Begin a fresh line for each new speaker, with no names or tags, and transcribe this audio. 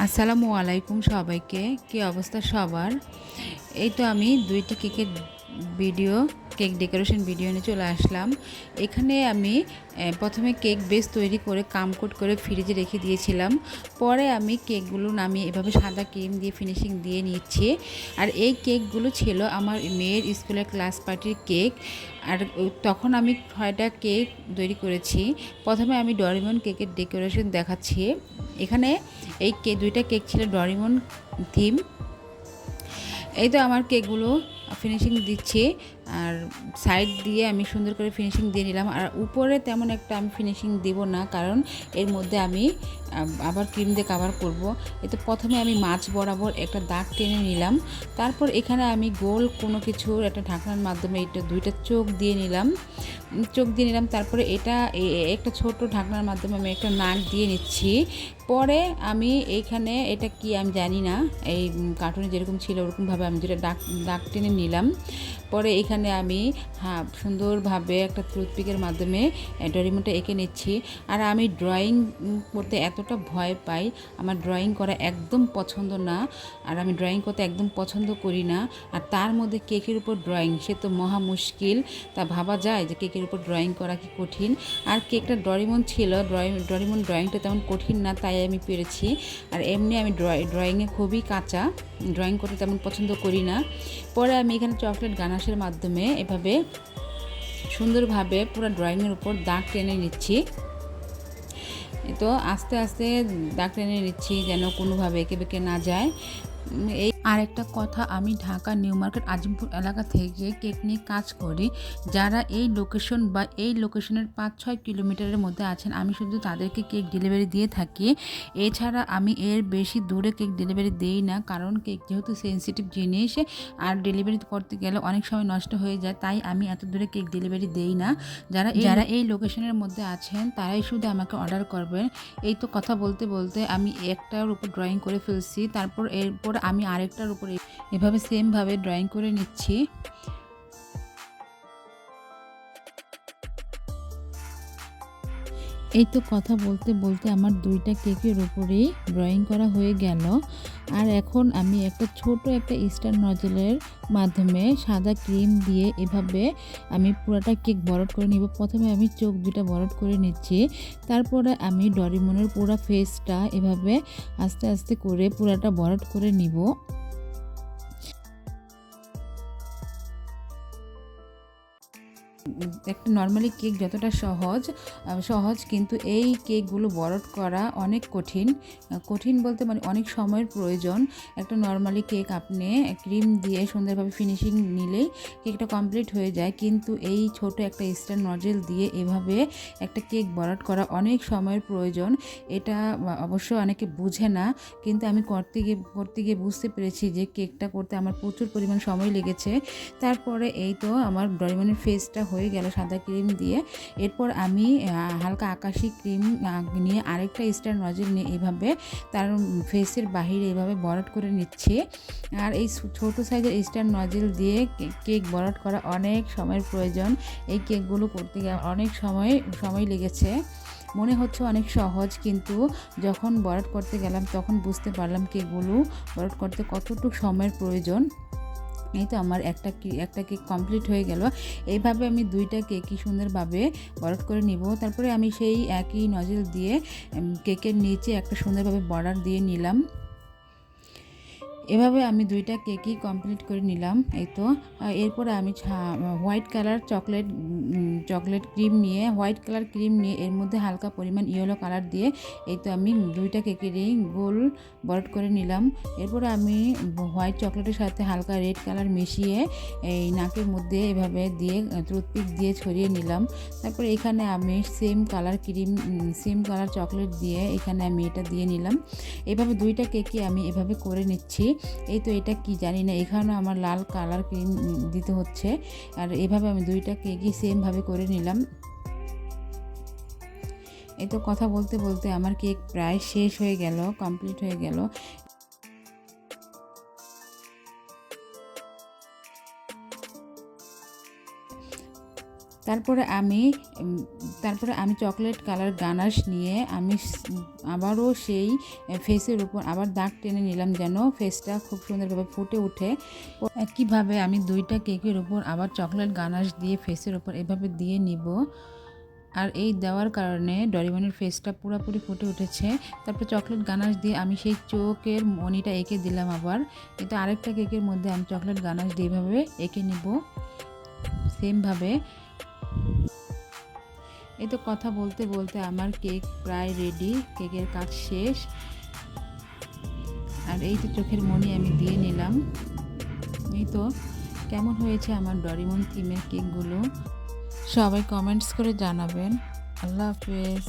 আসসালামু আলাইকুম সবাইকে। কি অবস্থা সবার? এই তো আমি ২টি কেকের ভিডিও, কেক ডেকোরেশন ভিডিও নিয়ে চলে আসলাম। এখানে আমি প্রথমে কেক বেস তৈরি করে কামকোট করে ফ্রিজে রেখে দিয়েছিলাম। পরে আমি কেকগুলো নামিয়ে এভাবে সাদা ক্রিম দিয়ে ফিনিশিং দিয়ে নিচ্ছি। আর এই কেকগুলো ছিল আমার মেয়ের স্কুলের ক্লাস পার্টির কেক। আর তখন আমি ৬টা কেক তৈরি করেছি। প্রথমে আমি ডোরেমন কেকের ডেকোরেশন দেখাচ্ছি। এখানে এই ২টা কেক ছিল ডোরেমন থিম। এই তো আমার কেকগুলো ফিনিশিং দিচ্ছি, আর সাইড দিয়ে আমি সুন্দর করে ফিনিশিং দিয়ে নিলাম। আর উপরে তেমন একটা আমি ফিনিশিং দেব না, কারণ এর মধ্যে আমি আবার ক্রিম দিয়ে কাভার করব। এতে প্রথমে আমি মাছ বরাবর একটা দাগ টেনে নিলাম। তারপর এখানে আমি গোল কোনো কিছুর একটা ঢাকনার মাধ্যমে এটা 2টা চোখ দিয়ে নিলাম। তারপরে এটা একটা ছোট ঢাকনার মাধ্যমে আমি একটা নাক দিয়ে নিচ্ছি। পরে আমি এইখানে এটা কি আমি জানি না, এই কার্টুনে যেরকম ছিল ওরকমভাবে আমি যেটা দাগ টেনে নিলাম। পরে এখানে আমি সুন্দরভাবে একটা টুথপিকের মাধ্যমে ডোরেমনটা এঁকে নিচ্ছি। আর আমি ড্রয়িং করতে এতটা ভয় পাই, আমার ড্রয়িং করা একদম পছন্দ না। আর আমি ড্রয়িং করতে একদম পছন্দ করি না। আর তার মধ্যে কেকের উপর ড্রয়িং, সে তো মহা মুশকিল। তা ভাবা যায় যে কেকের উপর ড্রয়িং করা কি কঠিন। আর কেকটা ডোরেমন ছিল, ডোরেমন ড্রয়িংটা তেমন কঠিন না, তাই আমি পেরেছি। আর এমনি আমি ড্রয়িংয়ে খুবই কাঁচা, ড্রয়িং করতে তেমন পছন্দ করি না। পরে আমি এখানে চকলেট গানাশের মাধ্যমে এভাবে সুন্দরভাবে পুরো ড্রয়িংয়ের উপর দাগ টেনে নিচ্ছি। তো আস্তে আস্তে দাগ টেনে নিচ্ছি যেন কোনোভাবে এঁকে বেঁকে না যায়। এই আরেকটা কথা, আমি ঢাকা নিউ মার্কেট আজিমপুর এলাকা থেকে কেক নিয়ে কাজ করি। যারা এই লোকেশন বা এই লোকেশনের ৫-৬ কিলোমিটারের মধ্যে আছেন, আমি শুধু তাদেরকে কেক ডেলিভারি দিয়ে থাকি। এছাড়া আমি এর বেশি দূরে কেক ডেলিভারি দেই না, কারণ কেক যেহেতু সেনসিটিভ জিনিস, আর ডেলিভারি করতে গেলে অনেক সময় নষ্ট হয়ে যায়, তাই আমি এত দূরে কেক ডেলিভারি দেই না। যারা এই লোকেশনের মধ্যে আছেন তারাই শুধু আমাকে অর্ডার করবেন। এই তো কথা বলতে বলতে আমি একটার উপর ড্রয়িং করে ফেলছি, এরপর আমি আরেকটার উপরে এভাবে সেমভাবে ড্রয়িং করে নিচ্ছি। এই তো কথা বলতে বলতে আমার 2টা কেকের উপরেই ড্রয়িং করা হয়ে গেল। আর এখন আমি একটা ছোট একটা স্টার নজলের মাধ্যমে সাদা ক্রিম দিয়ে এভাবে আমি পুরোটা কেক বরট করে নিব। প্রথমে আমি চোখ 2টা বরট করে নিচ্ছি, তারপরে আমি ডোরেমনের পুরো ফেসটা এভাবে আস্তে আস্তে করে পুরোটা বরট করে নিব। একটা নর্মালি কেক যতটা সহজ, কিন্তু এই কেকগুলো বরট করা অনেক কঠিন বলতে মানে অনেক সময়ের প্রয়োজন। একটা নর্মালি কেক আপনি ক্রিম দিয়ে সুন্দরভাবে ফিনিশিং নিলেই কেকটা কমপ্লিট হয়ে যায়, কিন্তু এই ছোট একটা স্টার নজেল দিয়ে এভাবে একটা কেক বরট করা অনেক সময়ের প্রয়োজন। এটা অবশ্য অনেকে বুঝে না, কিন্তু আমি করতে গিয়ে বুঝতে পেরেছি যে কেকটা করতে আমার প্রচুর পরিমাণ সময় লেগেছে। তারপরে এই তো আমার ডোরেমনের ফেসটা হয়ে গেল সাদা ক্রিম দিয়ে। এরপর আমি হালকা আকাশি ক্রিম নিয়ে আরেকটা স্টার নজেল নিয়ে এভাবে তার ফেসের বাহিরে এভাবে বরট করে নিচ্ছে। আর এই ছোট সাইজের স্টার নজেল দিয়ে কেক বরট করা অনেক সময়ের প্রয়োজন। এই কেকগুলো করতে গিয়ে অনেক সময় লেগেছে। মনে হচ্ছে অনেক সহজ, কিন্তু যখন বরট করতে গেলাম তখন বুঝতে পারলাম কেকগুলো বরট করতে কতটুকু সময়ের প্রয়োজন। এই তো আমার একটা কেক কমপ্লিট হয়ে গেল। এইভাবে আমি 2টা কেকই সুন্দরভাবে বরট করে নিব। তারপরে আমি সেই একই নজল দিয়ে কেকের নিচে একটা সুন্দরভাবে বর্ডার দিয়ে নিলাম। এভাবে আমি 2টা কেকই কমপ্লিট করে নিলাম। এই তো এরপরে আমি হোয়াইট কালার চকলেট ক্রিম নিয়ে এর মধ্যে হালকা পরিমাণ ইয়েলো কালার দিয়ে এই তো আমি 2টা কেকেরই গোল বরট করে নিলাম। এরপরে আমি হোয়াইট চকলেটের সাথে হালকা রেড কালার মিশিয়ে এই নাকের মধ্যে এভাবে দিয়ে টুথপিক দিয়ে ছড়িয়ে নিলাম। তারপরে এখানে আমি সেম কালার চকলেট দিয়ে এখানে আমি এটা দিয়ে নিলাম। এভাবে 2টা কেকই আমি এভাবে করে নিচ্ছি। এই তো এটা কি জানি না, এখানে আমার লাল কালার ক্রিম দিতে হচ্ছে। আর এভাবে আমি 2টা কেকই সেমভাবে করে নিলাম। এই তো কথা বলতে বলতে আমার কেক প্রায় শেষ হয়ে গেল, কমপ্লিট হয়ে গেল। তারপরে আমি চকলেট কালার গানাশ নিয়ে আমি আবারও সেই ফেসের উপর আবার দাগ টেনে নিলাম, যেন ফেসটা খুব সুন্দরভাবে ফুটে ওঠে। একইভাবে আমি 2টা কেকের উপর আবার চকলেট গানাশ দিয়ে ফেসের উপর এভাবে দিয়ে নিব। আর এই দেওয়ার কারণে ডরিমনের ফেসটা পুরোপুরি ফুটে উঠেছে। তারপর চকলেট গানাশ দিয়ে আমি সেই চোখের মণিটা এঁকে দিলাম। আবার কিন্তু আরেকটা কেকের মধ্যে আমি চকলেট গানাশ দিয়ে এভাবে এঁকে নিব সেমভাবে। এই তো কথা বলতে বলতে আমার কেক প্রায় রেডি, কেকের কাজ শেষ। আর এই তো চোখের মণি আমি দিয়ে নিলাম। এই তো কেমন হয়েছে আমার ডরিমন থিমের কেকগুলো, সবাই কমেন্টস করে জানাবেন। আল্লাহ হাফেজ।